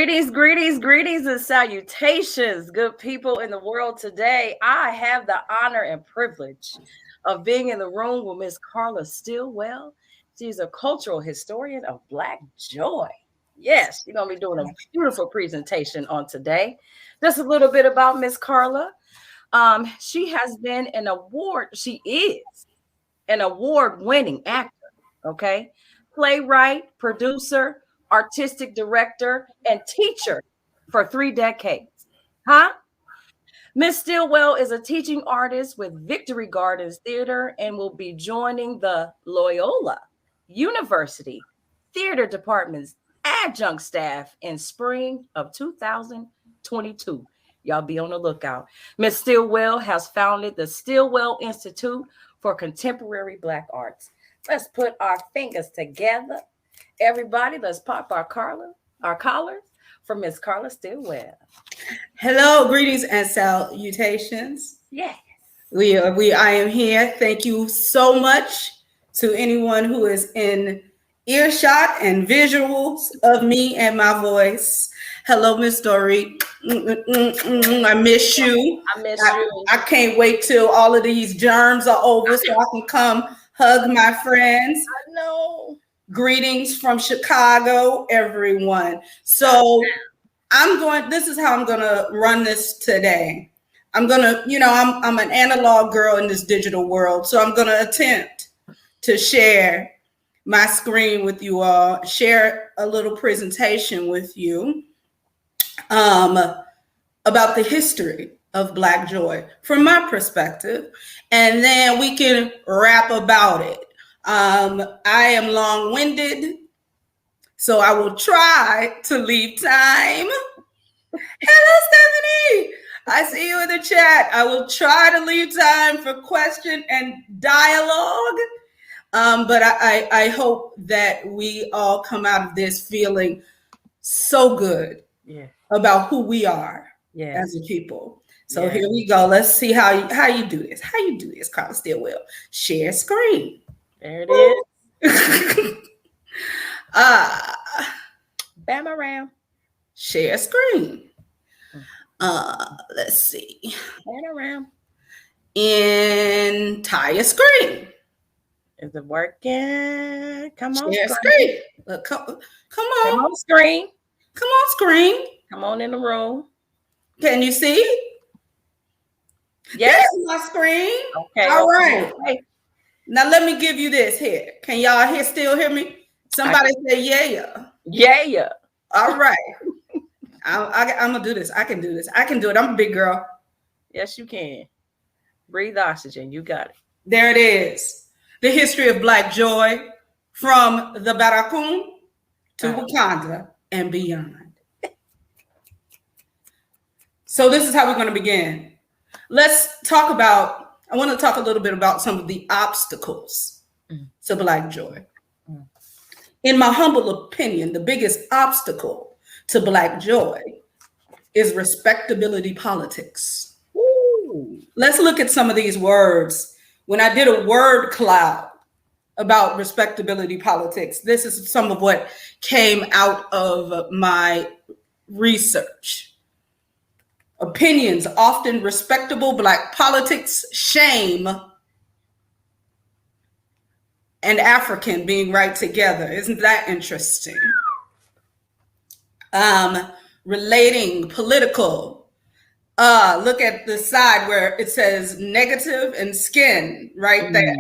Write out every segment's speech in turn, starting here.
Greetings, and salutations, good people in the world today. I have the honor and privilege of being in the room with Miss Carla Sitllwell. She's a cultural historian of Black joy. Yes, she's going to be doing a beautiful presentation on today. Just a little bit about Miss Carla. She is an award-winning actor, okay? Playwright, producer, artistic director, and teacher for 3 decades. Huh? Miss Sitllwell is a teaching artist with Victory Gardens Theater and will be joining the Loyola University Theater Department's adjunct staff in spring of 2022. Y'all be on the lookout. Miss Sitllwell has founded the Sitllwell Institute for Contemporary Black Arts. Let's put our fingers together. Everybody, let's pop our collars for Miss Carla Sitllwell. Hello, greetings and salutations. Yes. I am here. Thank you so much to anyone who is in earshot and visuals of me and my voice. Hello, Miss Dory. I miss you. I can't wait till all of these germs are over so I can come hug my friends. I know. Greetings from Chicago, everyone. So this is how I'm going to run this today. I'm an analog girl in this digital world. So I'm going to attempt to share my screen with you all, share a little presentation with you about the history of Black joy from my perspective, and then we can rap about it. I am long-winded, so I will try to leave time. Hello, Stephanie. I see you in the chat. I will try to leave time for question and dialogue. But I hope that we all come out of this feeling so good about who we are as a people. So here we go. Let's see how you do this. How you do this, Carla Sitllwell. Share screen. There it is. Bam around. Share screen. Let's see. Bam around. Entire screen. Is it working? Come on. Share screen. Look, come on. Come on screen. Come on screen. Come on in the room. Can you see? Yes. There's my screen. Okay. All right. Okay. Now let me give you this here. Can y'all still hear me? Somebody say yeah. Yeah. All right. I'm gonna do this. I can do this. I can do it. I'm a big girl. Yes, you can. Breathe oxygen. You got it. There it is. The history of Black joy from the Barracoon to Wakanda and beyond. So this is how we're going to begin. I want to talk a little bit about some of the obstacles to Black joy. In my humble opinion, the biggest obstacle to Black joy is respectability politics. Ooh. Let's look at some of these words. When I did a word cloud about respectability politics, this is some of what came out of my research. Opinions, often respectable Black politics, shame, and African being right together. Isn't that interesting? Relating, political. Look at the side where it says negative and skin right there.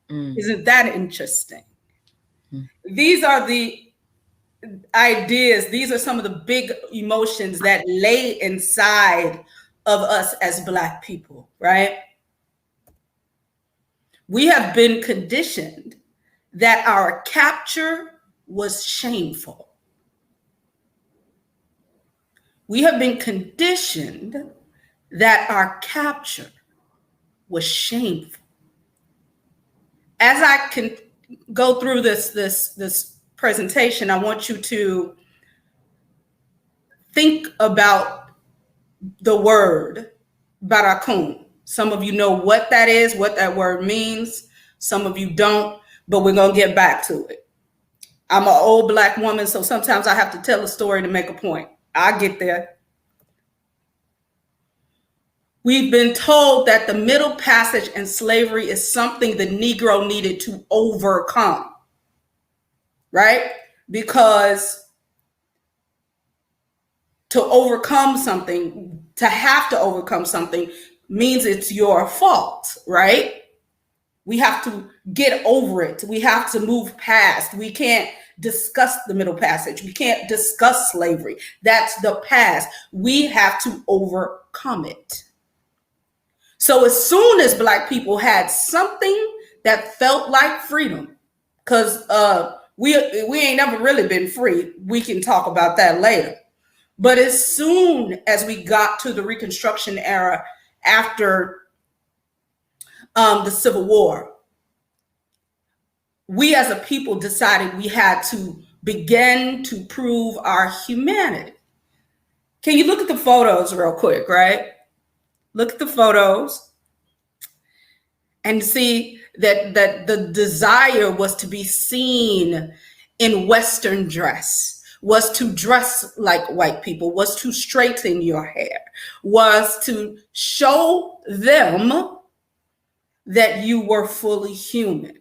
Isn't that interesting? These are the ideas. These are some of the big emotions that lay inside of us as Black people, right? We have been conditioned that our capture was shameful. We have been conditioned that our capture was shameful. As I can go through this presentation, I want you to think about the word Barracoon. Some of you know what that is, what that word means. Some of you don't, but we're going to get back to it. I'm an old Black woman, so sometimes I have to tell a story to make a point. I get there. We've been told that the Middle Passage and slavery is something the Negro needed to overcome, right? Because to overcome something, to have to overcome something means it's your fault, right? We have to get over it. We have to move past. We can't discuss the Middle Passage. We can't discuss slavery. That's the past. We have to overcome it. So as soon as Black people had something that felt like freedom, because we ain't never really been free. We can talk about that later. But as soon as we got to the Reconstruction era after the Civil War, we as a people decided we had to begin to prove our humanity. Can you look at the photos real quick, right? Look at the photos and see that the desire was to be seen in Western dress, was to dress like white people, was to straighten your hair, was to show them that you were fully human.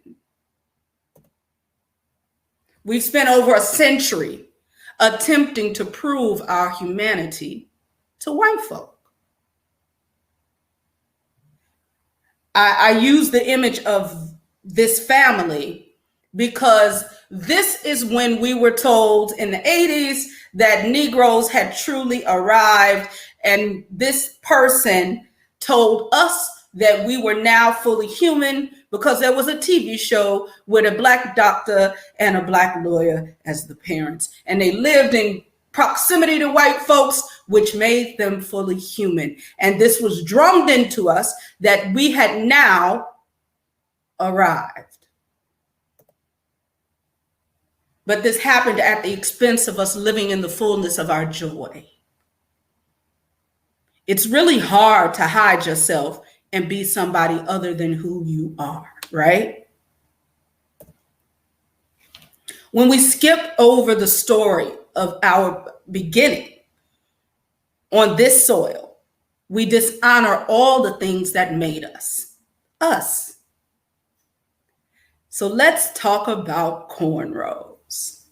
We've spent over a century attempting to prove our humanity to white folk. I use the image of this family because this is when we were told in the 80s that Negroes had truly arrived, and this person told us that we were now fully human because there was a TV show with a Black doctor and a Black lawyer as the parents, and they lived in proximity to white folks, which made them fully human. And this was drummed into us that we had now arrived. But this happened at the expense of us living in the fullness of our joy. It's really hard to hide yourself and be somebody other than who you are, right? When we skip over the story of our beginning on this soil, we dishonor all the things that made us, us. So let's talk about cornrows.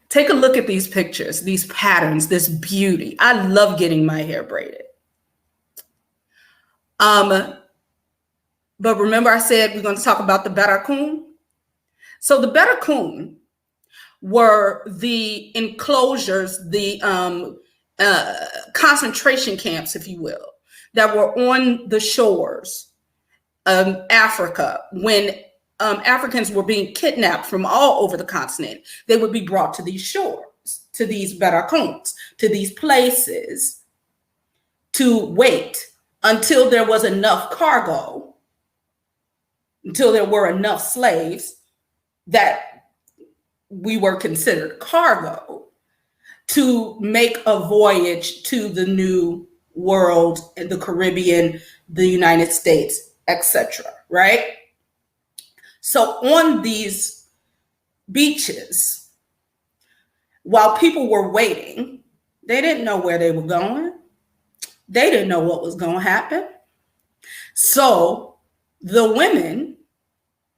Take a look at these pictures, these patterns, this beauty. I love getting my hair braided. But remember I said we're going to talk about the Baracoon? So the Baracoon were the enclosures, the concentration camps, if you will, that were on the shores of Africa when Africans were being kidnapped from all over the continent. They would be brought to these shores, to these Baracoons, to these places to wait until there was enough cargo, until there were enough slaves that we were considered cargo to make a voyage to the New World, the Caribbean, the United States, etc., right? So on these beaches, while people were waiting, they didn't know where they were going. They didn't know what was going to happen. So the women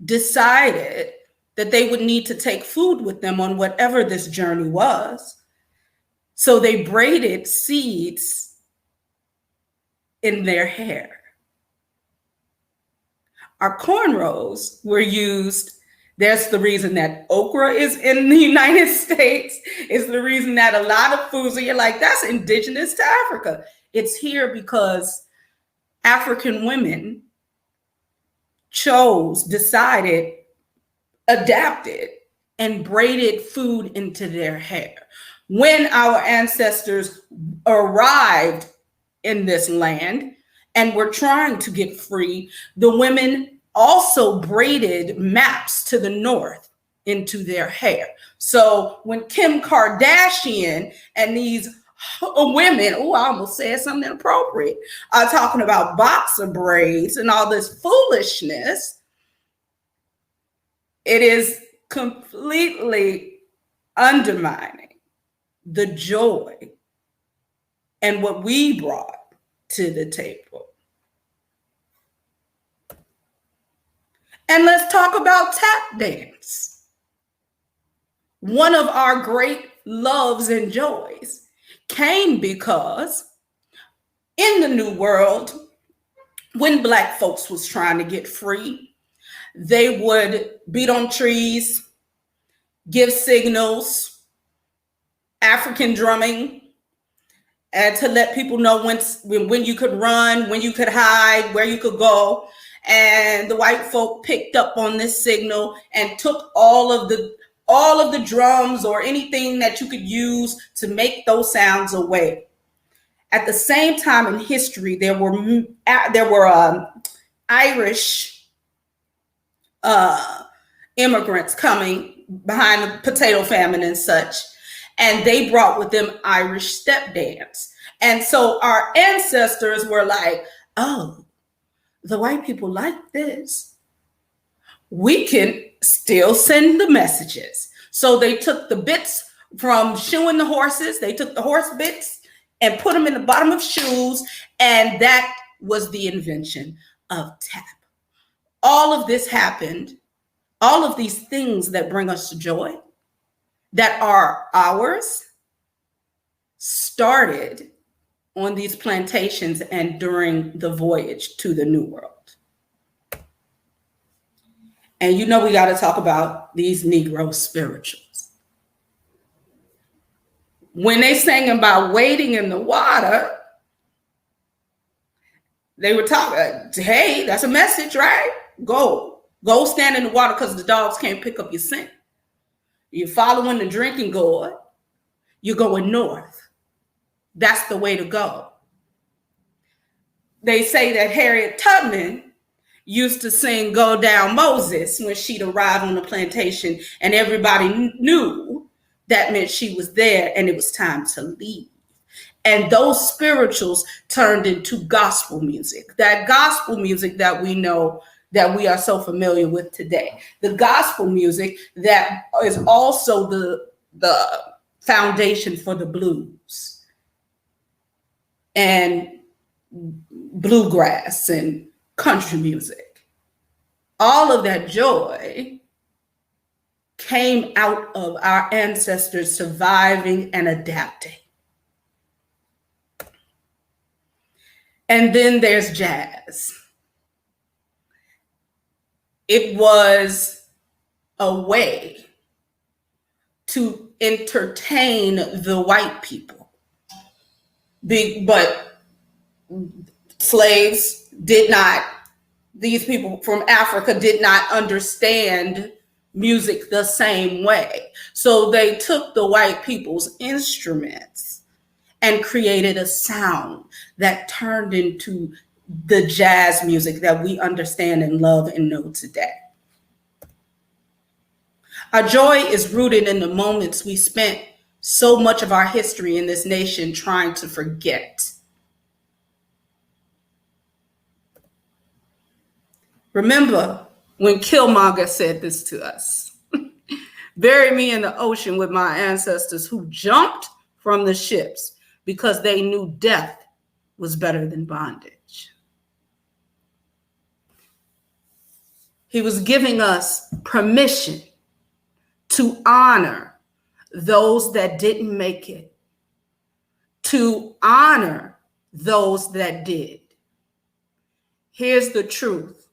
decided that they would need to take food with them on whatever this journey was. So they braided seeds in their hair. Our cornrows were used. That's the reason that okra is in the United States. It's the reason that a lot of foods, you're like, that's indigenous to Africa. It's here because African women decided, adapted, and braided food into their hair. When our ancestors arrived in this land and were trying to get free, the women also braided maps to the north into their hair. So when Kim Kardashian and these women, I almost said something inappropriate, are talking about boxer braids and all this foolishness, it is completely undermining the joy and what we brought to the table. And let's talk about tap dance. One of our great loves and joys came because in the New World, when Black folks was trying to get free, they would beat on trees, give signals, African drumming, and to let people know when you could run, when you could hide, where you could go. And the white folk picked up on this signal and took all of the drums or anything that you could use to make those sounds away. At the same time in history, there were Irish immigrants coming behind the potato famine and such, and they brought with them Irish step dance. And so our ancestors were like, oh, the white people like this. We can still send the messages. So they took the bits from shoeing the horses, they took the horse bits and put them in the bottom of shoes, and that was the invention of tap. All of this happened, all of these things that bring us joy, that are ours, started on these plantations and during the voyage to the New World. And you know we got to talk about these Negro spirituals. When they sang about wading in the water, they were talking, hey, that's a message, right? Go stand in the water because the dogs can't pick up your scent. You're following the drinking gourd. You're going north. That's the way to go. They say that Harriet Tubman used to sing Go Down Moses when she'd arrive on the plantation, and everybody knew that meant she was there and it was time to leave. And those spirituals turned into gospel music, that gospel music that we know, that we are so familiar with today. The gospel music that is also the foundation for the blues and bluegrass and country music. All of that joy came out of our ancestors surviving and adapting. And then there's jazz. It was a way to entertain the white people. But slaves did not, these people from Africa did not understand music the same way. So they took the white people's instruments and created a sound that turned into the jazz music that we understand and love and know today. Our joy is rooted in the moments we spent so much of our history in this nation trying to forget. Remember when Killmonger said this to us, bury me in the ocean with my ancestors who jumped from the ships because they knew death was better than bondage. He was giving us permission to honor those that didn't make it, to honor those that did. Here's the truth.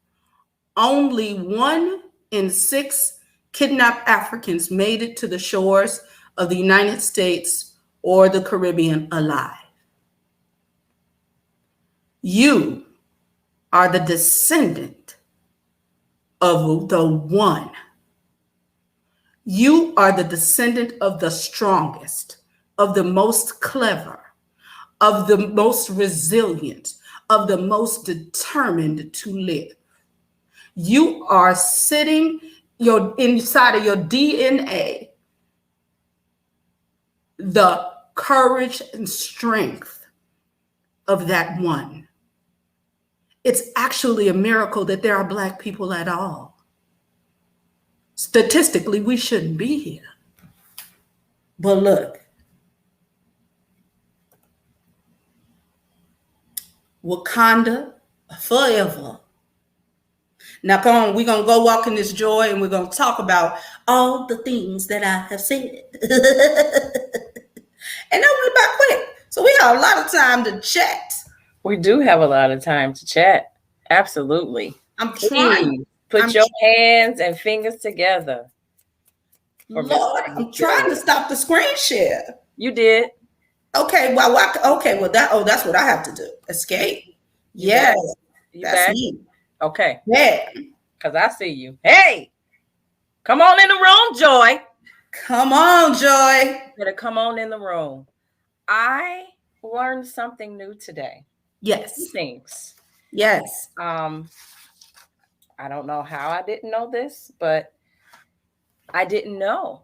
Only 1 in 6 kidnapped Africans made it to the shores of the United States or the Caribbean alive. You are the descendant of the one. You are the descendant of the strongest, of the most clever, of the most resilient, of the most determined to live. You are sitting inside of your DNA, the courage and strength of that one. It's actually a miracle that there are Black people at all. Statistically, we shouldn't be here. But look, Wakanda forever. Now, come on, we're going to go walk in this joy and we're going to talk about all the things that I have said. And that went by quick. So we have a lot of time to chat. We do have a lot of time to chat. Absolutely. I'm trying. Put your hands and fingers together. Lord, I'm trying to stop the screen share. You did. Okay, well, that's what I have to do. Escape. Yes, that's me. Okay. Yeah. Because I see you. Hey, come on in the room, Joy. Come on, Joy. You better come on in the room. I learned something new today. Yes. 2 things. Yes. I don't know how I didn't know this, but I didn't know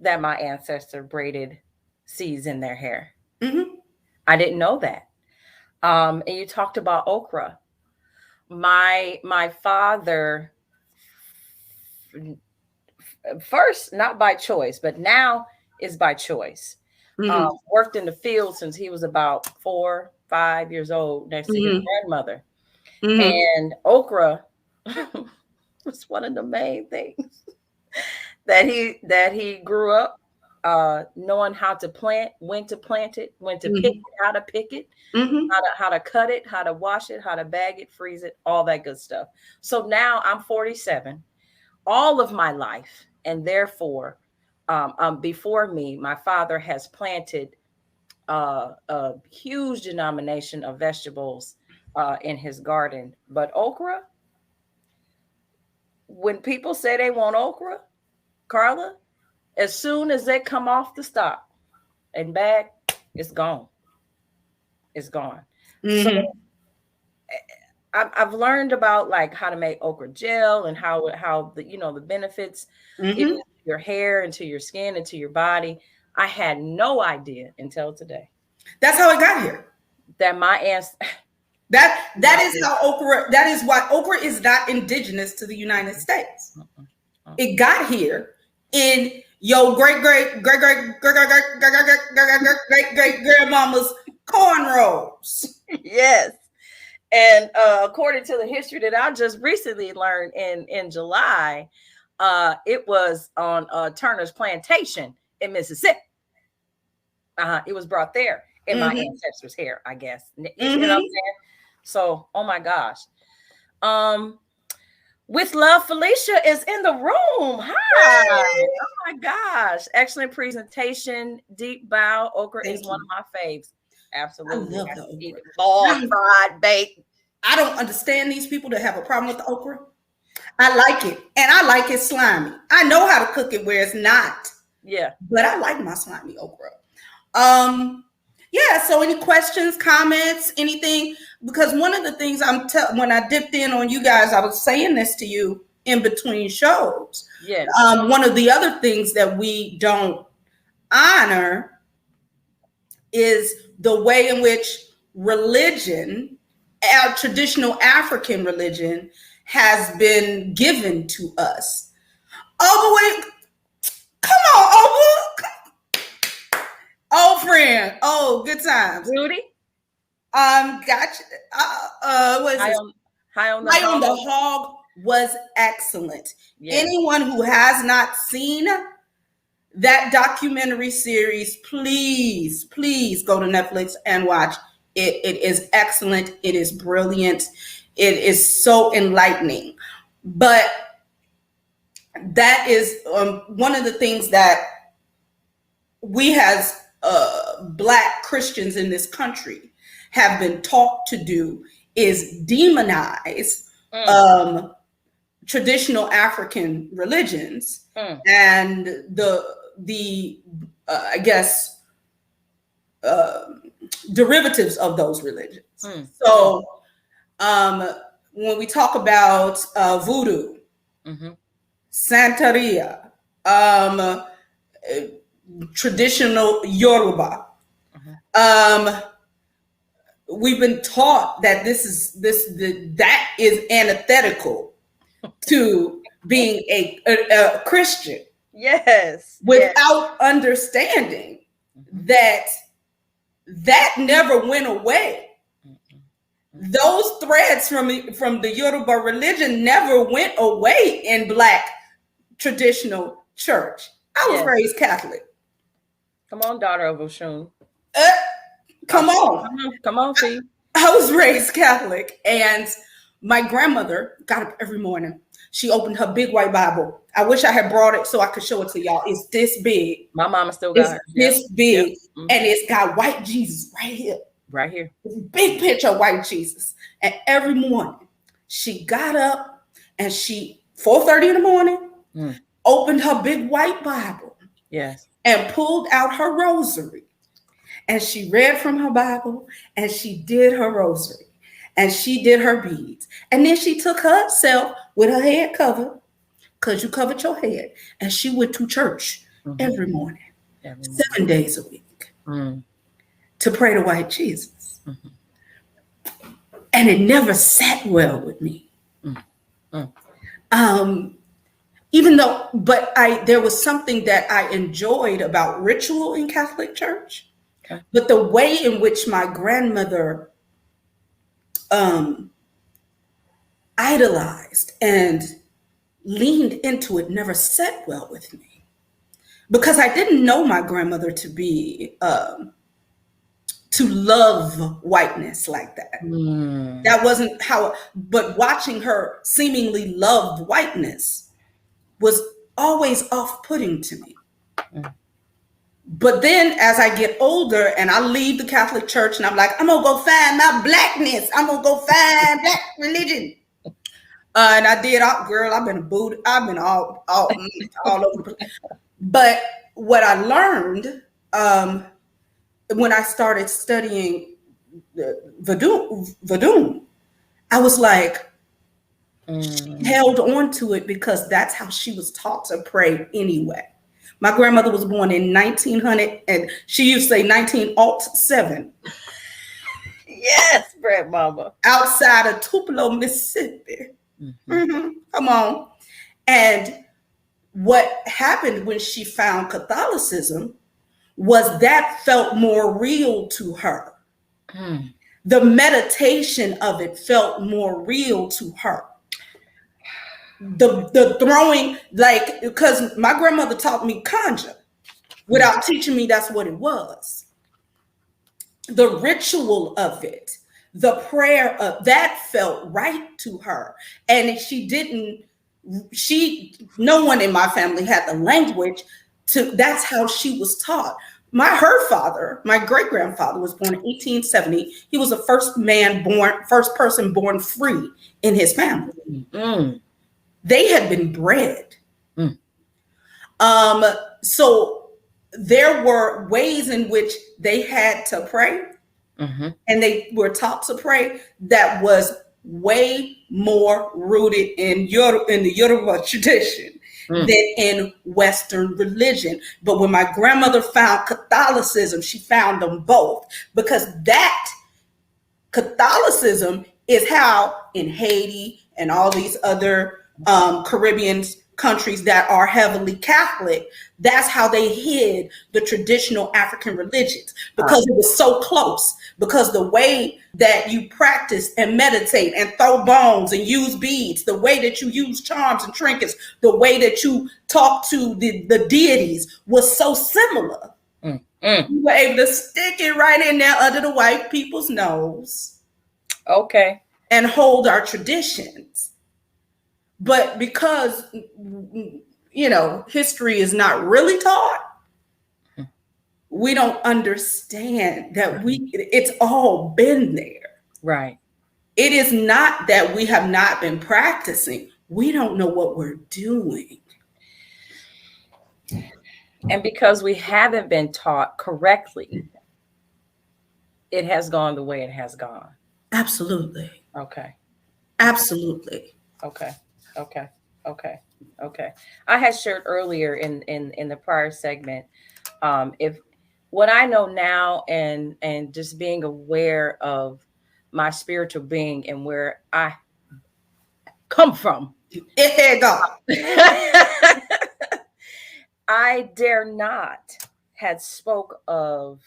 that my ancestor braided seeds in their hair. Mm-hmm. I didn't know that. And you talked about okra. My father, first not by choice, but now is by choice. Mm-hmm. Worked in the field since he was about 4, 5 years old, next to his grandmother. Mm-hmm. And okra was one of the main things that he grew up knowing how to plant, when to plant it, when to pick it, how to pick it, how to cut it, how to wash it, how to bag it, freeze it, all that good stuff. So now I'm 47. All of my life, and therefore, before me, my father has planted a huge denomination of vegetables in his garden. But okra, when people say they want okra, Carla, as soon as they come off the stock and bag, it's gone. It's gone. So I've learned about like how to make okra gel and how the benefits to your hair and to your skin and to your body. I had no idea until today. That's how it got here. That my aunts. That is how okra. That is why okra is not indigenous to the United States. It got here in your great grandmama's cornrows. Yes. And according to the history that I just recently learned in July, it was on Turner's plantation in Mississippi. It was brought there in my ancestors' hair, I guess. You know what I'm saying? So, oh my gosh. With love, Felicia is in the room. Hi. Oh my gosh. Excellent presentation. Deep bow. Okra is one of my faves. Absolutely. I love the okra. Boiled, fried, baked. I don't understand these people that have a problem with the okra. I like it. And I like it slimy. I know how to cook it where it's not. Yeah. But I like my slimy okra. Yeah, so any questions, comments, anything? Because one of the things when I dipped in on you guys, I was saying this to you in between shows. Yes. One of the other things that we don't honor is the way in which religion, our traditional African religion, has been given to us. Oh, wait. Come on, Oprah. Oh, friend. Oh, good times. Rudy? Gotcha. What is this? High on the Hog was excellent. Yes. Anyone who has not seen that documentary series, please go to Netflix and watch it. It is excellent. It is brilliant. It is so enlightening. But that is one of the things that we as Black Christians in this country have been taught to do is demonize traditional African religions and the I guess derivatives of those religions. So when we talk about voodoo, Santeria, traditional Yoruba, we've been taught that that is antithetical to being a Christian. Yes. Without understanding that never went away. those threads from the Yoruba religion never went away in Black traditional church. I was raised Catholic. Come on, daughter of Oshun. Come on. Come on, Fee. I was raised Catholic, and my grandmother got up every morning. She opened her big white Bible. I wish I had brought it so I could show it to y'all. It's this big. My mama still got it. This big, and it's got white Jesus right here. Right here. Big picture of white Jesus. And every morning, she got up and 4:30 in the morning, opened her big white Bible. Yes. And pulled out her rosary. And she read from her Bible, and she did her rosary, and she did her beads. And then she took herself with her head covered, because you covered your head, and she went to church every morning, 7 days a week, to pray to white Jesus. And it never sat well with me. Even though, but there was something that I enjoyed about ritual in Catholic Church. Okay. But the way in which my grandmother idolized and leaned into it never sat well with me, because I didn't know my grandmother to be to love whiteness like that. That wasn't how. But watching her seemingly love whiteness was always off-putting to me. But then as I get older and I leave the Catholic Church and I'm like, I'm going to go find my Blackness. I'm going to go find Black religion. And I did, girl, I've been a Buddha. I've been all over the place. But what I learned when I started studying Vodun, I was like, she held on to it because that's how she was taught to pray anyway. My grandmother was born in 1900, and she used to say 1907. Yes, grandmama. Outside of Tupelo, Mississippi. Come on. And what happened when she found Catholicism was that felt more real to her. The meditation of it felt more real to her. The throwing, like, because my grandmother taught me conjure without teaching me that's what it was. The ritual of it, the prayer of that felt right to her. And no one in my family had the language that's how she was taught. Her father, my great-grandfather, was born in 1870. He was the first person born free in his family. They had been bred. So there were ways in which they had to pray, and they were taught to pray that was way more rooted in the Yoruba tradition than in Western religion. But when my grandmother found Catholicism, she found them both, because that Catholicism is how in Haiti and all these other Caribbean countries that are heavily Catholic, that's how they hid the traditional African religions, because it was so close. Because the way that you practice and meditate and throw bones and use beads, the way that you use charms and trinkets, the way that you talk to the deities was so similar. You were able to stick it right in there under the white people's nose. Okay. And hold our traditions. But because, history is not really taught, we don't understand that it's all been there. Right. It is not that we have not been practicing. We don't know what we're doing. And because we haven't been taught correctly, it has gone the way it has gone. Absolutely. Okay. Absolutely. Okay. I had shared earlier in the prior segment, if what I know now and just being aware of my spiritual being and where I come from. I dare not had spoke of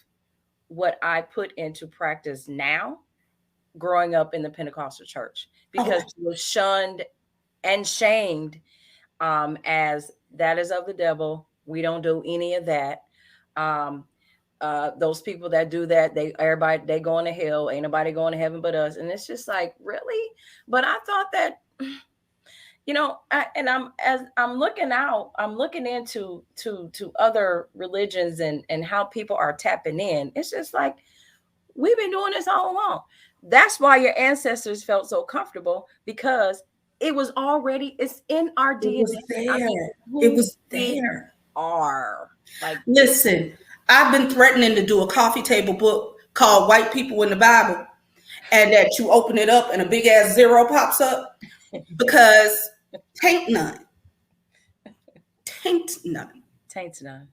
what I put into practice now growing up in the Pentecostal church because she was shunned and shamed as that is of the devil. We don't do any of that. Those people that do that, they going to hell. Ain't nobody going to heaven but us. And it's just like, really? But I thought that, I'm looking into to other religions and how people are tapping in. It's just like, we've been doing this all along. That's why your ancestors felt so comfortable, because it's in our DNA. It was there. It was there. Are like, listen, I've been threatening to do a coffee table book called White People in the Bible, and that you open it up and a big ass zero pops up, because taint none. Taint none. Taint none.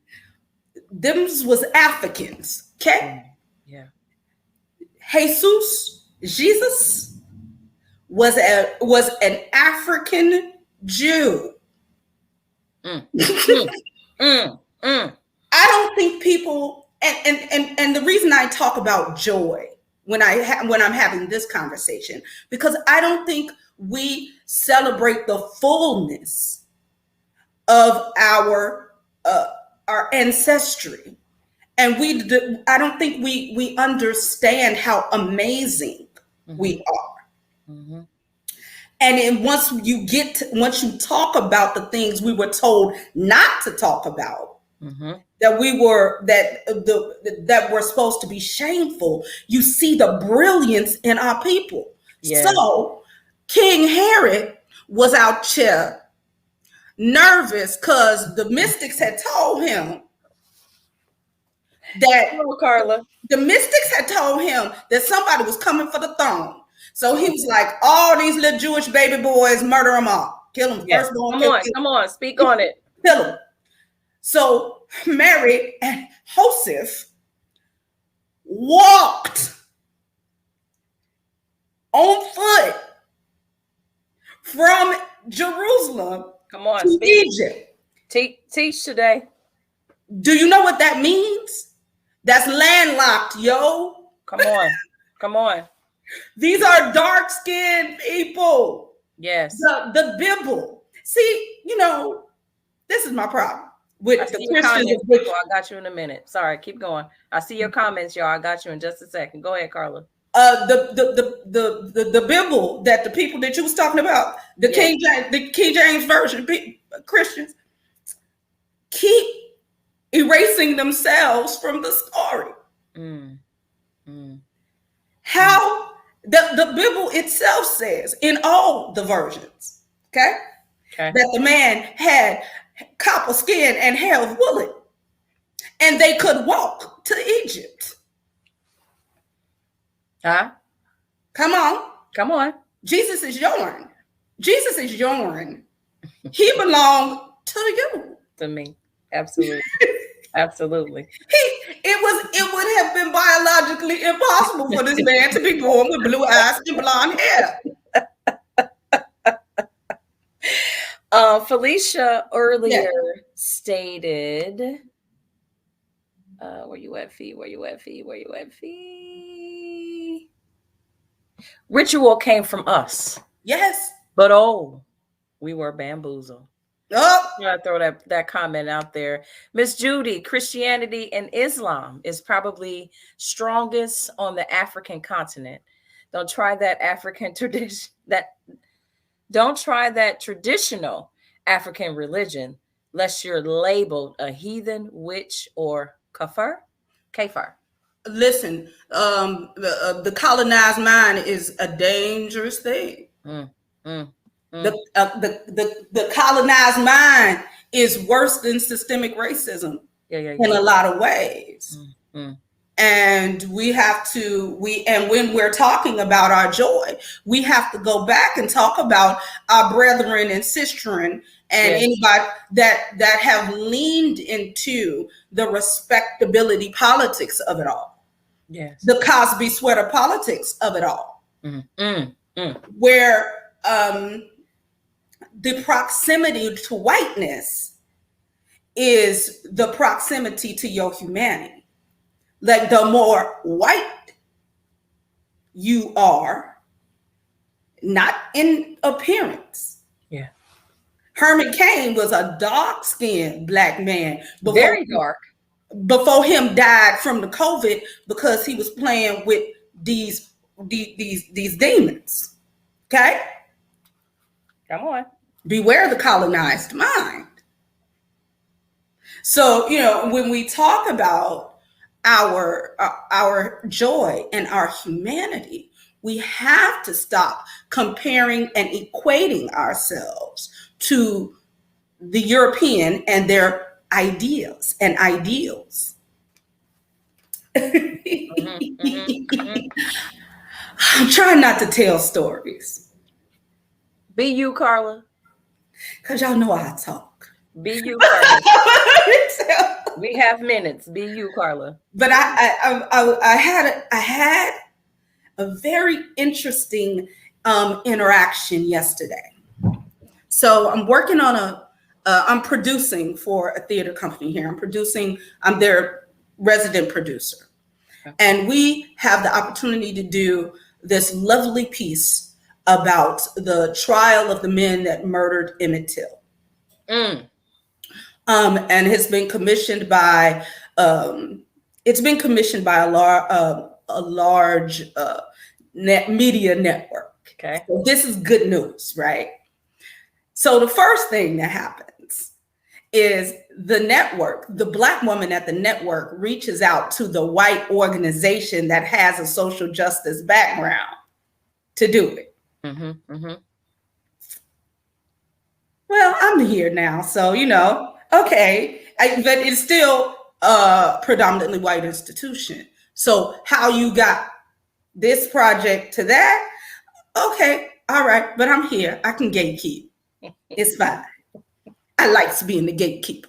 Them was Africans, okay? Yeah. Jesus was an African Jew. I don't think people, and the reason I talk about joy when I'm having this conversation, because I don't think we celebrate the fullness of our ancestry, and I don't think we understand how amazing we are. Mm-hmm. And then once you talk about the things we were told not to talk about, that we're supposed to be shameful, you see the brilliance in our people. Yeah. So King Herod was out here nervous because the mystics had told him that Carla. The mystics had told him that somebody was coming for the throne. So he was like, all these little Jewish baby boys, murder them all. Kill them. Yes. Come on, speak on it. Kill them. So Mary and Joseph walked on foot from Jerusalem to Egypt. Teach today. Do you know what that means? That's landlocked, yo. Come on. These are dark-skinned people. Yes. The Bible. See, this is my problem with the Christians. I got you in a minute. Sorry, keep going. I see your comments, y'all. I got you in just a second. Go ahead, Carla. The Bible that the people that you was talking about, the King James Version, Christians keep erasing themselves from the story. How the Bible itself says in all the versions, okay, that the man had copper skin and hair of woolly, and they could walk to Egypt. Come on. Jesus is yourn. He belonged to you. To me. Absolutely. Absolutely. It would have been biologically impossible for this man to be born with blue eyes and blonde hair. Felicia earlier stated, where you at, Fee? Ritual came from us. Yes. But we were bamboozled. Oh, I'm gonna throw that comment out there. Miss Judy, Christianity and Islam is probably strongest on the African continent. Don't try that traditional African religion lest you're labeled a heathen, witch, or kafir. Listen, the colonized mind is a dangerous thing. The colonized mind is worse than systemic racism in a lot of ways. And when we're talking about our joy, we have to go back and talk about our brethren and sistren and anybody that have leaned into the respectability politics of it all. Yes. The Cosby sweater politics of it all. Where the proximity to whiteness is the proximity to your humanity. Like the more white you are, not in appearance. Yeah. Herman Cain was a dark-skinned black man Very dark. before him died from the COVID because he was playing with these demons. Okay? Come on. Beware the colonized mind. So, when we talk about our joy and our humanity, we have to stop comparing and equating ourselves to the European and their ideas and ideals. I'm trying not to tell stories. Be you, Carla. Because y'all know I talk. Be you, Carla. We have minutes. Be you, Carla. But I had a very interesting interaction yesterday. So I'm working on I'm producing for a theater company here. I'm their resident producer. Okay. And we have the opportunity to do this lovely piece about the trial of the men that murdered Emmett Till. And it's been commissioned by a large media network. Okay. So this is good news, right? So the first thing that happens is the Black woman at the network reaches out to the white organization that has a social justice background to do it. Well, I'm here now, so okay, but it's still a predominantly white institution. So how you got this project to that? Okay, all right, but I'm here. I can gatekeep. It's fine. I like being the gatekeeper.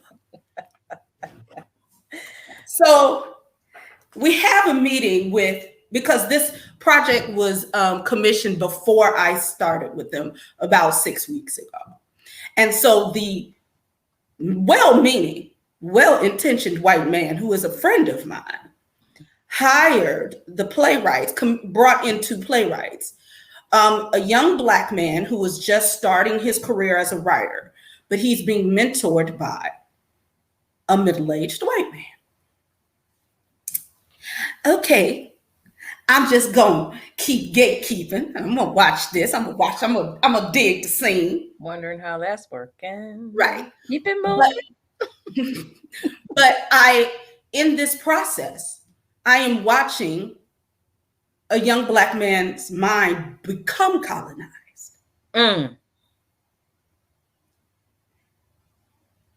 So we have a meeting because this project was commissioned before I started with them about 6 weeks ago. And so the well-meaning, well-intentioned white man who is a friend of mine hired the playwrights, brought in 2 playwrights, a young Black man who was just starting his career as a writer, but he's being mentored by a middle-aged white man. Okay, I'm just gonna keep gatekeeping. I'm gonna watch this. I'm gonna dig the scene. Wondering how that's working. Right. Keep it moving. But in this process, I am watching a young Black man's mind become colonized.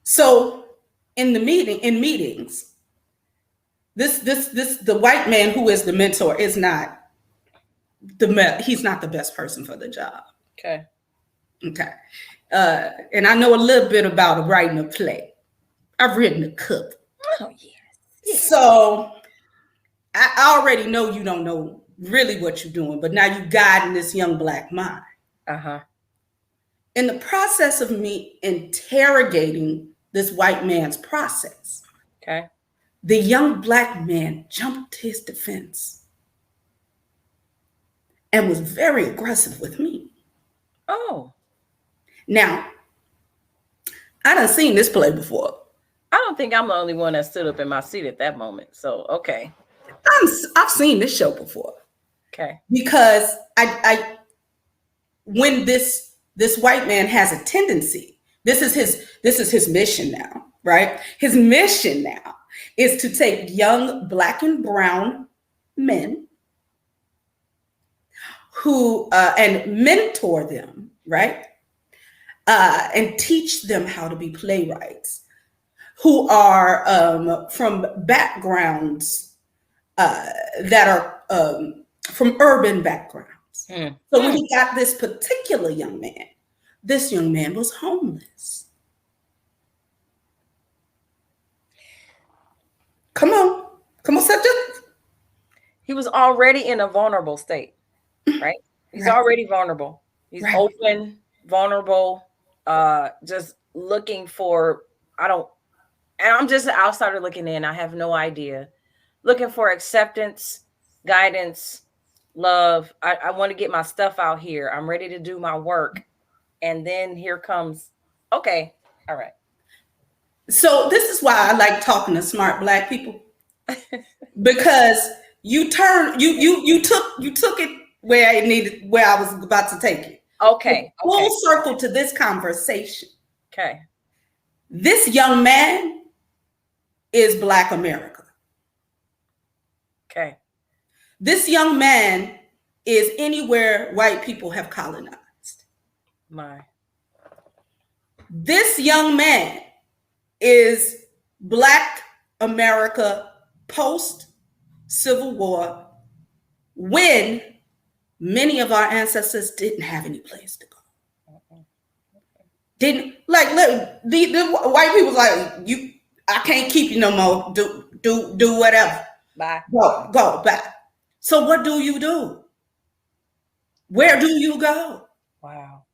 So in meetings, the white man who is the mentor is not he's not the best person for the job. Okay. And I know a little bit about writing a play. I've written a couple. Oh, yes. So I already know you don't know really what you're doing, but now you're guiding this young Black mind. In the process of me interrogating this white man's process, okay, the young Black man jumped to his defense and was very aggressive with me. Oh. Now, I done seen this play before. I don't think I'm the only one that stood up in my seat at that moment. So, okay. I've seen this show before. Okay. Because when this white man has a tendency, this is his mission now, right? His mission now is to take young Black and brown men who and mentor them, right? And teach them how to be playwrights who are from backgrounds that are from urban backgrounds. So when he got this particular young man, this young man was homeless. Come on, Sittlwell. He was already in a vulnerable state, right? He's already vulnerable. He's open, vulnerable, just looking for, and I'm just an outsider looking in. I have no idea. Looking for acceptance, guidance, love, I want to get my stuff out here. I'm ready to do my work. And then here comes, okay, all right. So this is why I like talking to smart Black people, because you took it where it needed, where I was about to take it. Okay. Full circle to this conversation. Okay. This young man is Black America. Okay. This young man is anywhere white people have colonized. This young man is Black America post Civil War, when many of our ancestors didn't have any place to go. Didn't like the white people like, you, I can't keep you no more. Do whatever. Bye. Go back. So what do? Where do you go? Wow.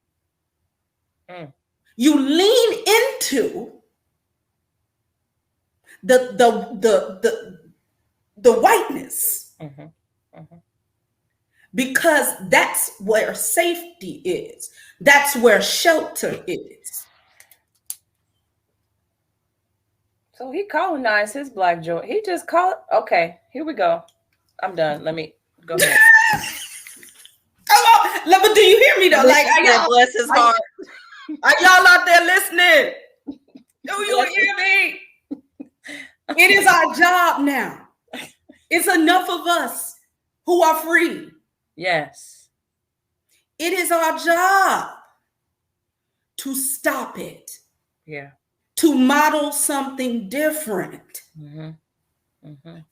You lean into the whiteness, because that's where safety is. That's where shelter is. So he colonized his Black joy. He just called. Okay, here we go. I'm done. Let me go ahead. Come on, but do you hear me though? Like, bless his heart. Are y'all out there listening? Do you hear me? It is our job now. It's enough of us who are free. Yes. It is our job to stop it. Yeah. To model something different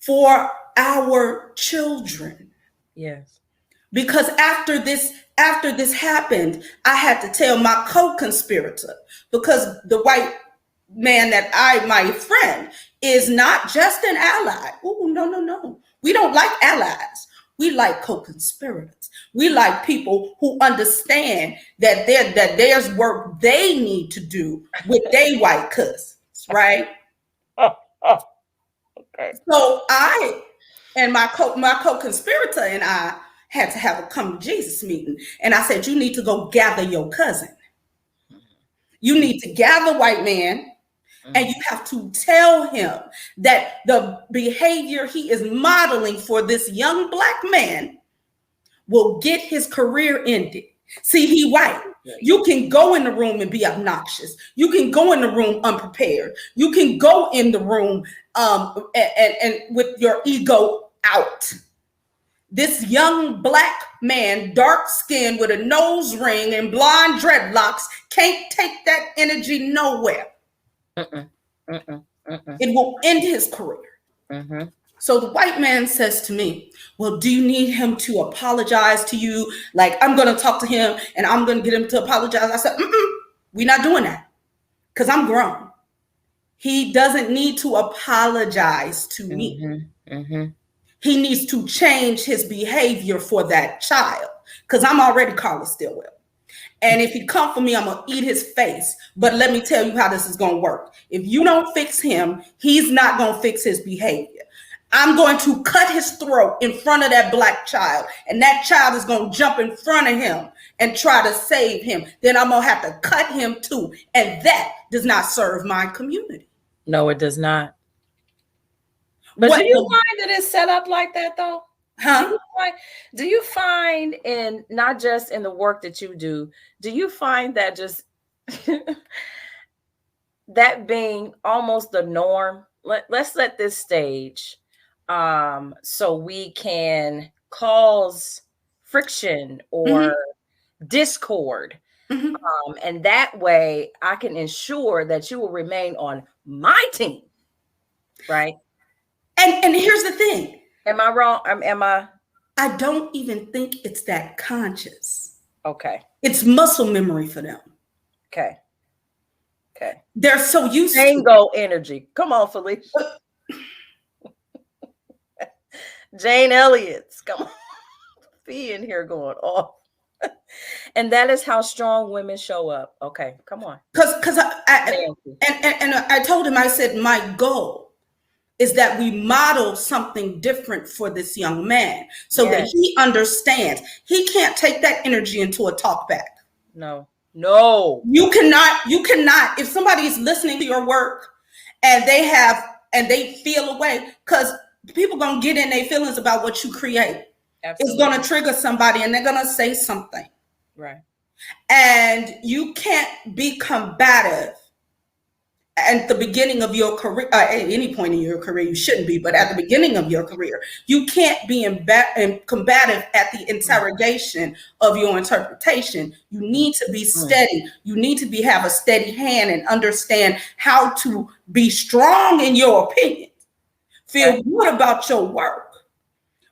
for our children. Yes. Because after this happened, I had to tell my co-conspirator, because the white man my friend, is not just an ally. Oh, no. We don't like allies. We like co-conspirators. We like people who understand that there's work they need to do with their white cousins, right? Okay. So I and my co-conspirator and I had to have a come to Jesus meeting. And I said, you need to go gather your cousin. You need to gather white man, and you have to tell him that the behavior he is modeling for this young Black man will get his career ended. See, he white. You can go in the room and be obnoxious. You can go in the room unprepared. You can go in the room and with your ego out. This young Black man, dark skinned with a nose ring and blonde dreadlocks, can't take that energy nowhere. It will end his career. So the white man says to me, well, do you need him to apologize to you? Like, I'm going to talk to him and I'm going to get him to apologize. I said, we're not doing that, because I'm grown. He doesn't need to apologize to me. He needs to change his behavior for that child, because I'm already Carla Sitllwell. And if he come for me, I'm going to eat his face. But let me tell you how this is going to work. If you don't fix him, he's not going to fix his behavior. I'm going to cut his throat in front of that Black child, and that child is going to jump in front of him and try to save him. Then I'm going to have to cut him too. And that does not serve my community. No, it does not. But do you find that it's set up like that though? Do you find in, not just in the work that you do you find that just that being almost the norm? Let's set this stage so we can cause friction or discord. And that way I can ensure that you will remain on my team. Right. And here's the thing. Am I wrong? I don't even think it's that conscious. Okay. It's muscle memory for them. Okay. They're so used to Tango energy. Come on, Felicia. Jane Elliott's. Come on. Be in here going off. And that is how strong women show up. Okay, come on. Because I told him, I said, my goal is that we model something different for this young man so that he understands he can't take that energy into a talk back. No. You cannot, if somebody is listening to your work and they feel away, because people gonna get in their feelings about what you create. Absolutely. It's gonna trigger somebody and they're gonna say something. Right. And you can't be combative at the beginning of your career. At any point in your career, you shouldn't be, but at the beginning of your career, you can't be combative at the interrogation of your interpretation. You need to be steady. You need to have a steady hand and understand how to be strong in your opinion. Feel good about your work,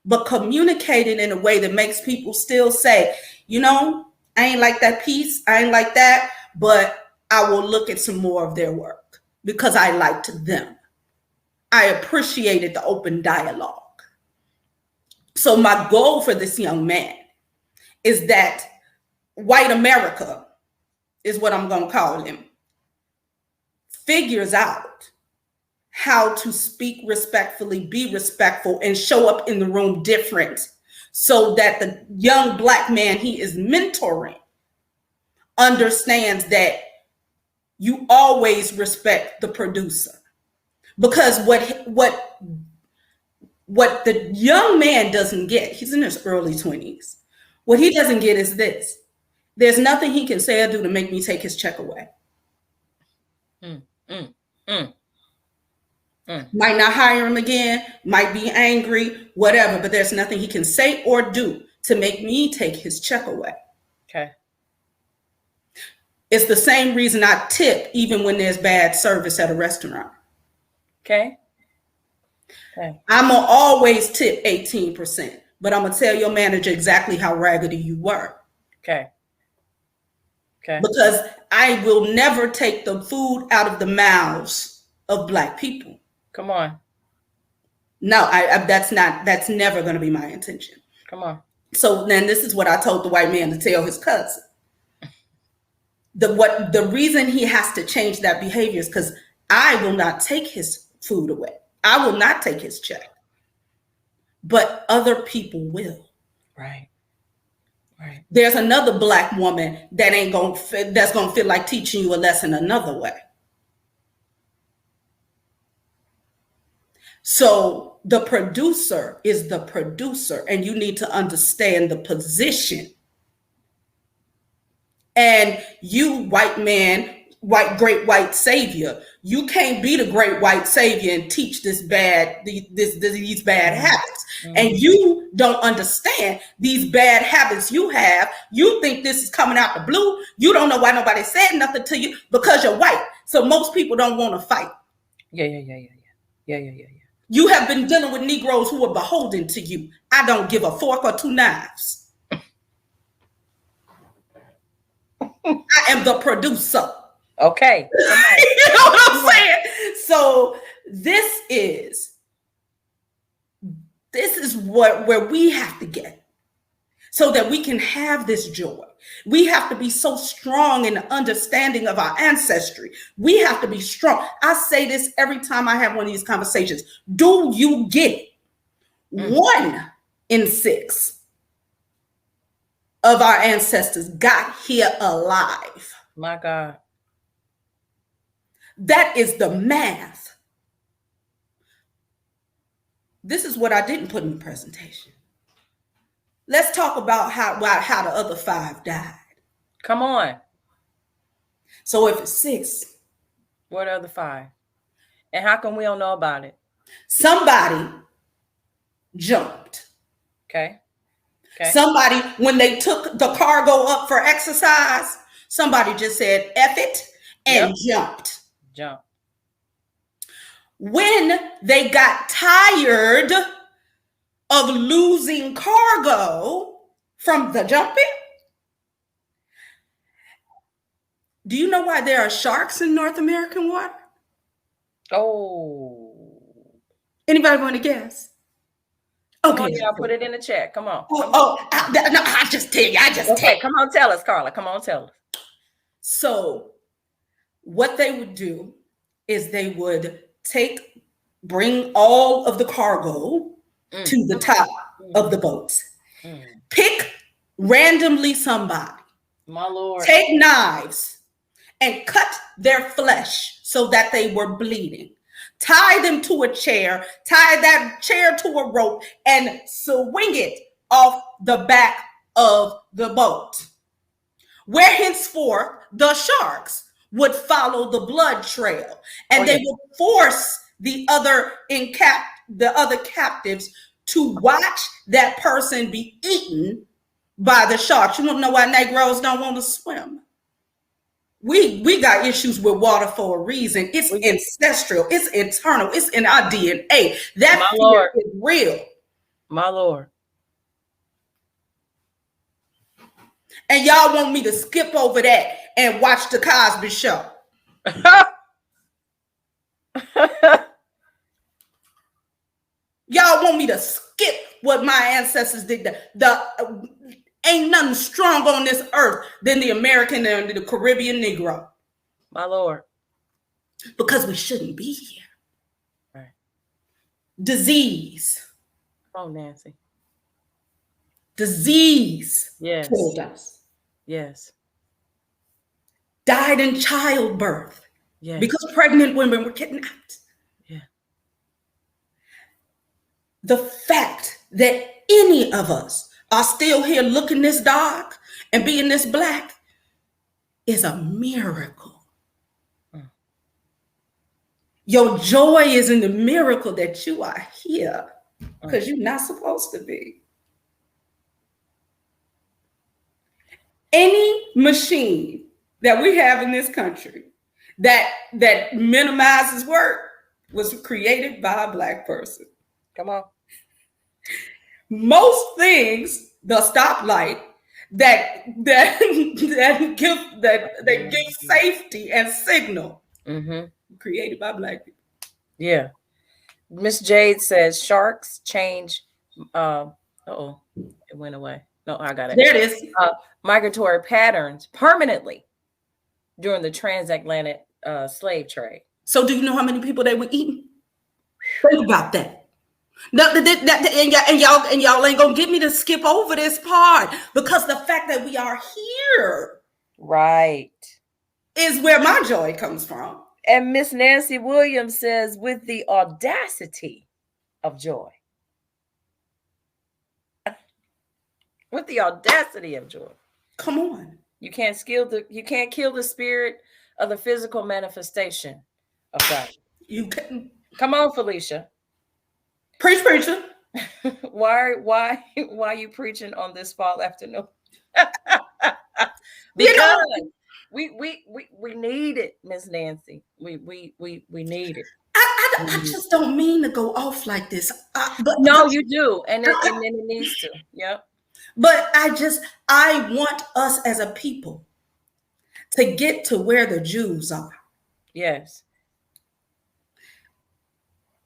but communicate it in a way that makes people still say, you know, I ain't like that piece, I ain't like that, but I will look at some more of their work because I liked them. I appreciated the open dialogue. So my goal for this young man is that white America, is what I'm going to call him, figures out how to speak respectfully, be respectful, and show up in the room different, so that the young Black man he is mentoring understands that you always respect the producer. Because what the young man doesn't get, he's in his early 20s, what he doesn't get is this: there's nothing he can say or do to make me take his check away. Might not hire him again, might be angry, whatever, but there's nothing he can say or do to make me take his check away. Okay. It's the same reason I tip even when there's bad service at a restaurant. Okay. I'm gonna always tip 18%, but I'm gonna tell your manager exactly how raggedy you were. Okay. Because I will never take the food out of the mouths of Black people. Come on. No, that's never going to be my intention. Come on. So then this is what I told the white man to tell his cousin. The reason he has to change that behavior is because I will not take his food away. I will not take his check. But other people will. Right. Right. There's another Black woman that's going to feel like teaching you a lesson another way. So the producer is the producer, and you need to understand the position. And you, white man, great white savior, you can't be the great white savior and teach these bad habits. Mm-hmm. And you don't understand these bad habits you have. You think this is coming out the blue. You don't know why nobody said nothing to you because you're white. So most people don't want to fight. Yeah. You have been dealing with Negroes who are beholden to you. I don't give a fork or two knives. I am the producer. Okay. You know what I'm saying? So this is where we have to get so that we can have this joy. We have to be so strong in the understanding of our ancestry. We have to be strong. I say this every time I have one of these conversations. Do you get it? 1 in 6 of our ancestors got here alive. My God. That is the math. This is what I didn't put in the presentation. Let's talk about how the other 5 died. Come on. So if it's 6, what are the 5? And how come we don't know about it? Somebody jumped. Okay. Somebody, when they took the cargo up for exercise, somebody just said F it and jumped. When they got tired of losing cargo from the jumping, do you know why there are sharks in North American water? Oh. Anybody want to guess? Okay. I'll put it in the chat. Come on. I just tell you. Okay, come on, tell us, Carla. Come on, tell us. So what they would do is they would take bring all of the cargo to the top of the boats. Pick randomly somebody. My Lord. Take knives and cut their flesh so that they were bleeding. Tie them to a chair, tie that chair to a rope, and swing it off the back of the boat, where henceforth the sharks would follow the blood trail, and they would force the other captives to watch that person be eaten by the sharks. You don't know why Negroes don't want to swim. We got issues with water for a reason. It's ancestral. It's internal. It's in our DNA. That fear is real. My Lord. And y'all want me to skip over that and watch the Cosby Show. Y'all want me to skip what my ancestors did. Ain't nothing strong on this earth than the American and the Caribbean Negro. My Lord. Because we shouldn't be here. Right. Disease. Oh, Nancy. Disease Yes. killed us. Yes. Died in childbirth. Yes. Because pregnant women were kidnapped. Yeah. The fact that any of us are still here looking this dark and being this black is a miracle. Your joy is in the miracle that you are here because you're not supposed to be. Any machine that we have in this country that minimizes work was created by a black person. Come on. Most things, the stoplight that give safety and signal, created by black people. Yeah. Miss Jade says sharks change. It went away. No, I got it. There it is. Migratory patterns permanently during the transatlantic slave trade. So, do you know how many people they were eating? Think about that. No, and y'all ain't gonna get me to skip over this part because the fact that we are here, right, is where my joy comes from. And Miss Nancy Williams says, with the audacity of joy. With the audacity of joy. Come on. You can't kill the spirit of the physical manifestation of God. You can. Come on, Felicia. Preach, preacher. Why you preaching on this fall afternoon? Because we need it, Miss Nancy. We need it. I just don't mean to go off like this. But you do, and then it needs to. Yep. But I want us as a people to get to where the Jews are. Yes.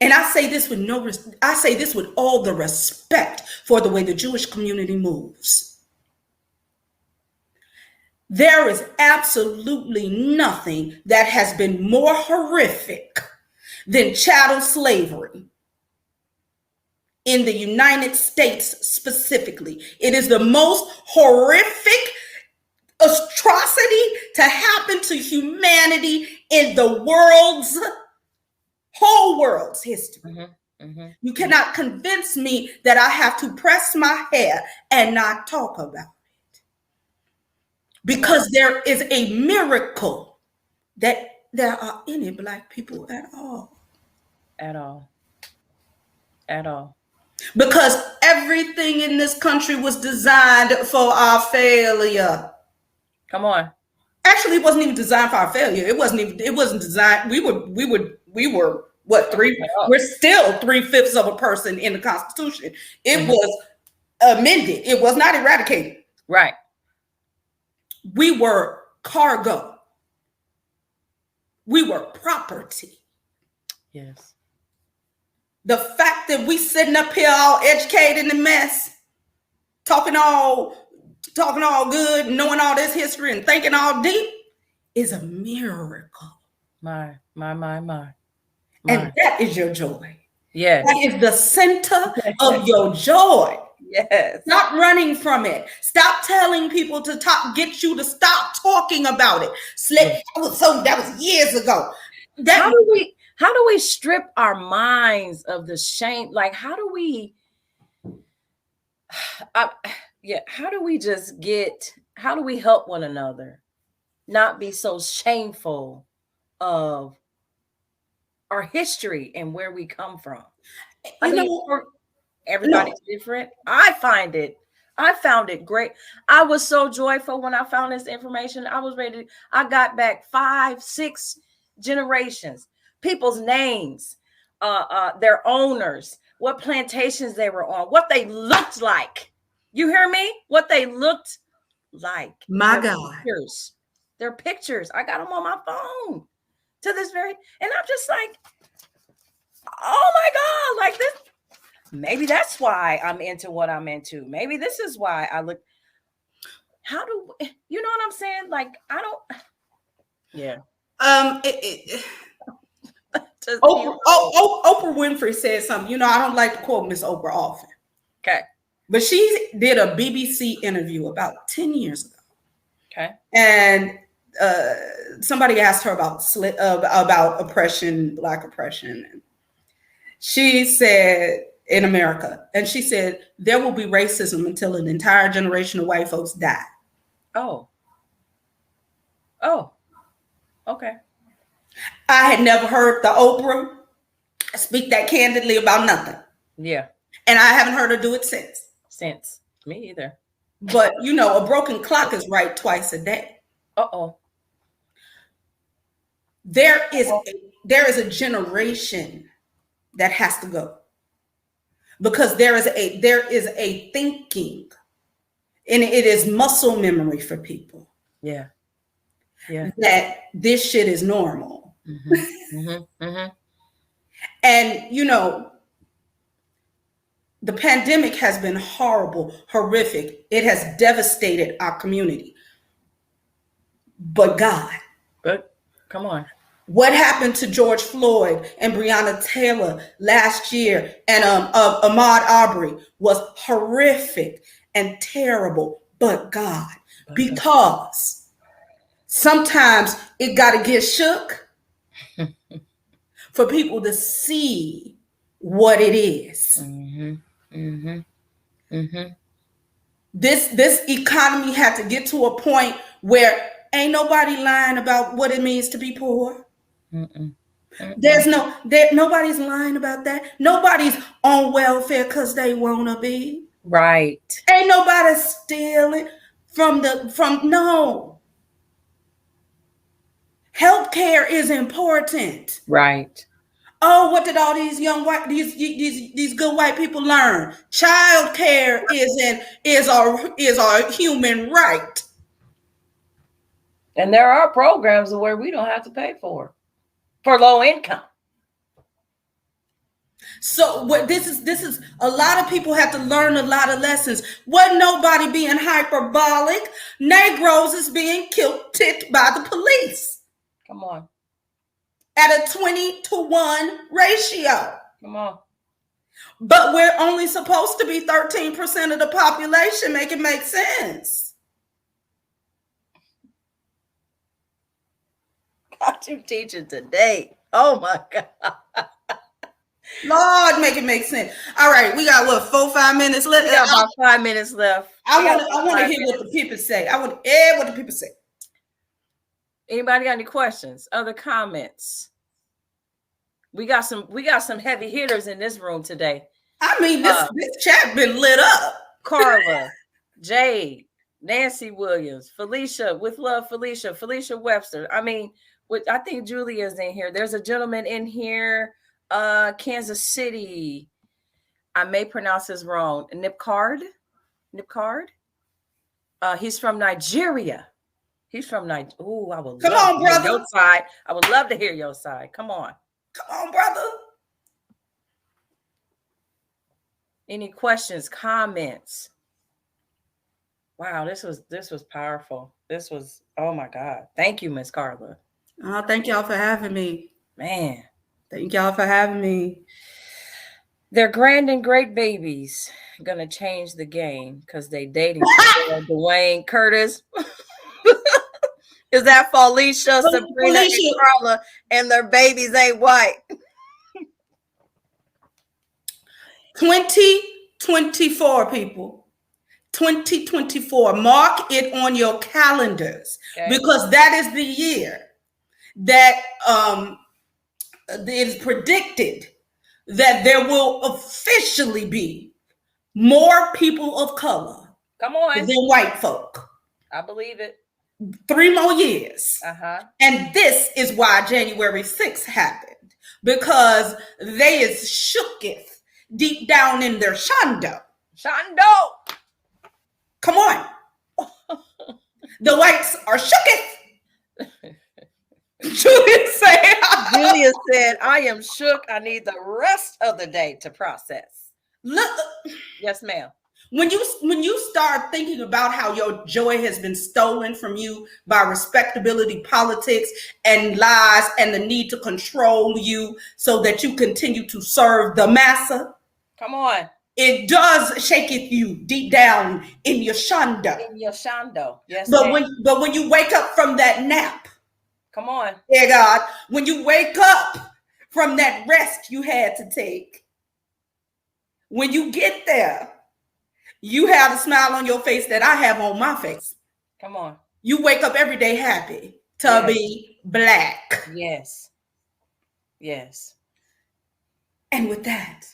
And I say this with all the respect for the way the Jewish community moves. There is absolutely nothing that has been more horrific than chattel slavery in the United States specifically. It is the most horrific atrocity to happen to humanity in the whole world's history. You cannot convince me that I have to press my hair and not talk about it. Because there is a miracle that there are any black people at all. At all. At all. Because everything in this country was designed for our failure. Come on. Actually, it wasn't even designed for our failure. It wasn't designed. We were what, we're still 3/5 of a person in the Constitution. It was amended. It was not eradicated. Right. We were cargo. We were property. Yes. The fact that we sitting up here all educated in the mess, talking all good, knowing all this history and thinking all deep is a miracle. My. And that is your joy. Yes. That is the center of your joy. Yes. Stop running from it. Stop telling people to get you to stop talking about it. That was years ago. How do we strip our minds of the shame? Like, how do we how do we help one another not be so shameful of our history and where we come from? Everybody's different. I found it great. I was so joyful when I found this information. I was ready. I got back 5, 6 generations, people's names, their owners, what plantations they were on, what they looked like. You hear me? What they looked like. My God. Their pictures. I got them on my phone to this very, and I'm just like, oh my God, like this. Maybe that's why I'm into what I'm into. Maybe this is why I look. How do you know what I'm saying? Like, I don't. Yeah. Oprah Winfrey said something. I don't like to quote Miss Oprah often. Okay. But she did a BBC interview about 10 years ago. Okay. And somebody asked her about oppression, Black oppression. And she said, in America, and she said, there will be racism until an entire generation of white folks die. Oh, okay. I had never heard the Oprah speak that candidly about nothing. Yeah. And I haven't heard her do it since. Me either. But, a broken clock is right twice a day. There is a generation that has to go. Because there is a thinking, and it is muscle memory for people. Yeah. That this shit is normal. And the pandemic has been horrible, horrific. It has devastated our community. But God. But come on. What happened to George Floyd and Breonna Taylor last year and Ahmaud Arbery was horrific and terrible, but God. Because sometimes it got to get shook for people to see what it is. This economy had to get to a point where ain't nobody lying about what it means to be poor. Nobody's lying about that. Nobody's on welfare because they want to be. Right. Ain't nobody stealing from no. Healthcare is important. Right. Oh, what did all these these good white people learn? Childcare is our human right. And there are programs where we don't have to pay for low income. So what this is a lot of people have to learn a lot of lessons. Wasn't nobody being hyperbolic. Negroes is being killed by the police. Come on. At a 20-to-1 ratio. Come on. But we're only supposed to be 13% of the population. Make it make sense. Got you teaching today. Oh my God. Lord, make it make sense. All right, we got 4-5 minutes left. We got about 5 minutes left. I want to hear what the people say. I want to hear what the people say. Anybody got any questions? Other comments? We got some heavy hitters in this room today. I mean, this chat been lit up. Carla, Jade, Nancy Williams, Felicia, with love, Felicia Webster. I mean, I think Julia's in here. There's a gentleman in here, Kansas City. I may pronounce this wrong. Nipcard. He's from Nigeria. He's from Nigeria. Oh, I would love to hear your side. I would love to hear your side. Come on, brother. Any questions, comments? Wow, this was powerful. This was, oh my God. Thank you, Miss Carla. Thank y'all for having me. Man, Thank y'all for having me. They're grand and great babies. Gonna change the game because they dating Dwayne Curtis. Is that Felicia, Sabrina, and Carla, and their babies ain't white? 2024, people. 2024. Mark it on your calendars, because that is the year that it is predicted that there will officially be more people of color than white folk. I believe it. 3 more years. And this is why January 6th happened, because they is shooketh deep down in their shondo. Come on. The whites are shooketh. Julia said, I am shook. I need the rest of the day to process. Look. Yes, ma'am. When you start thinking about how your joy has been stolen from you by respectability politics and lies and the need to control you so that you continue to serve the massa. Come on. It does shake you deep down in your shondo. Yes. But when you wake up from that nap. Come on. Yeah, God. When you wake up from that rest you had to take. When you get there, you have a smile on your face that I have on my face. Come on. You wake up every day happy to be Black. Yes. And with that.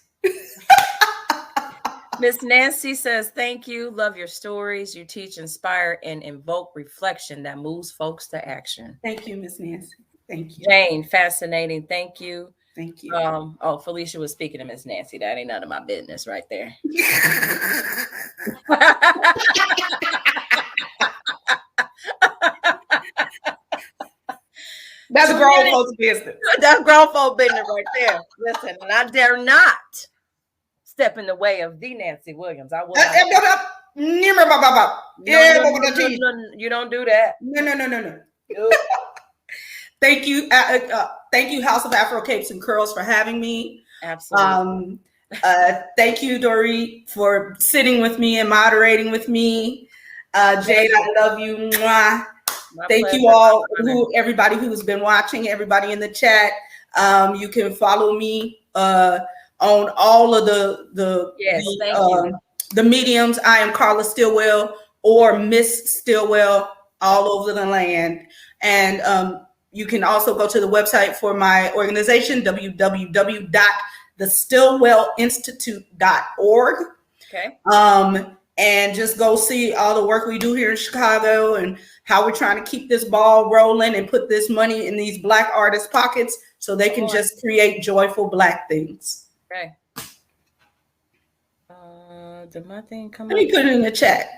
Miss Nancy says, thank you. Love your stories. You teach, inspire, and invoke reflection that moves folks to action. Thank you, Miss Nancy. Thank you. Jane, fascinating. Thank you. Thank you. Felicia was speaking to Miss Nancy. That ain't none of my business right there. That's a grown folks business. That's grown folk business right there. Listen, and I dare not step in the way of the Nancy Williams. I will not. You don't do that. No. Thank you. Thank you, House of Afro Capes and Curls, for having me. Absolutely. Thank you, Dory, for sitting with me and moderating with me. Jade, I love you. Mwah. Thank you all, everybody who's been watching, everybody in the chat. You can follow me on all of the mediums. I am Carla Sitllwell or Miss Sitllwell all over the land. And you can also go to the website for my organization, www.thestillwellinstitute.org. Okay. And just go see all the work we do here in Chicago and how we're trying to keep this ball rolling and put this money in these Black artists' pockets so they can just create joyful Black things. Okay. Did my thing come Let me put it in the chat.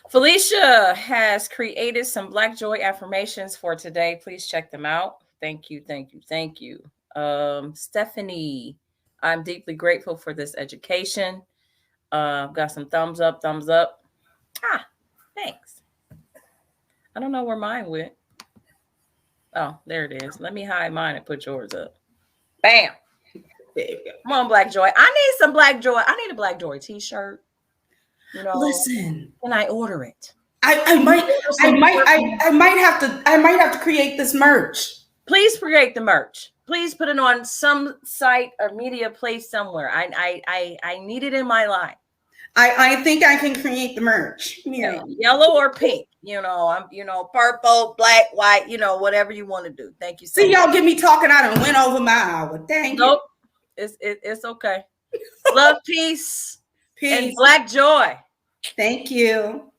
Felicia has created some Black Joy affirmations for today. Please check them out. Thank you. Stephanie, I'm deeply grateful for this education. Got some thumbs up. Thanks. I don't know where mine went. Oh, there it is. Let me hide mine and put yours up. Bam. There you go. Come on, Black Joy. I need some Black Joy. I need a Black Joy t-shirt. Listen, can I order it? I might have to create this merch. Please create the merch. Please put it on some site or media place somewhere. I need it in my life. I think I can create the merch. Yeah. Yellow or pink. I'm purple, black, white, whatever you want to do. Thank you so much. Y'all get me talking. I done went over my hour. Thank you. It's okay. Love, peace, and Black Joy. Thank you.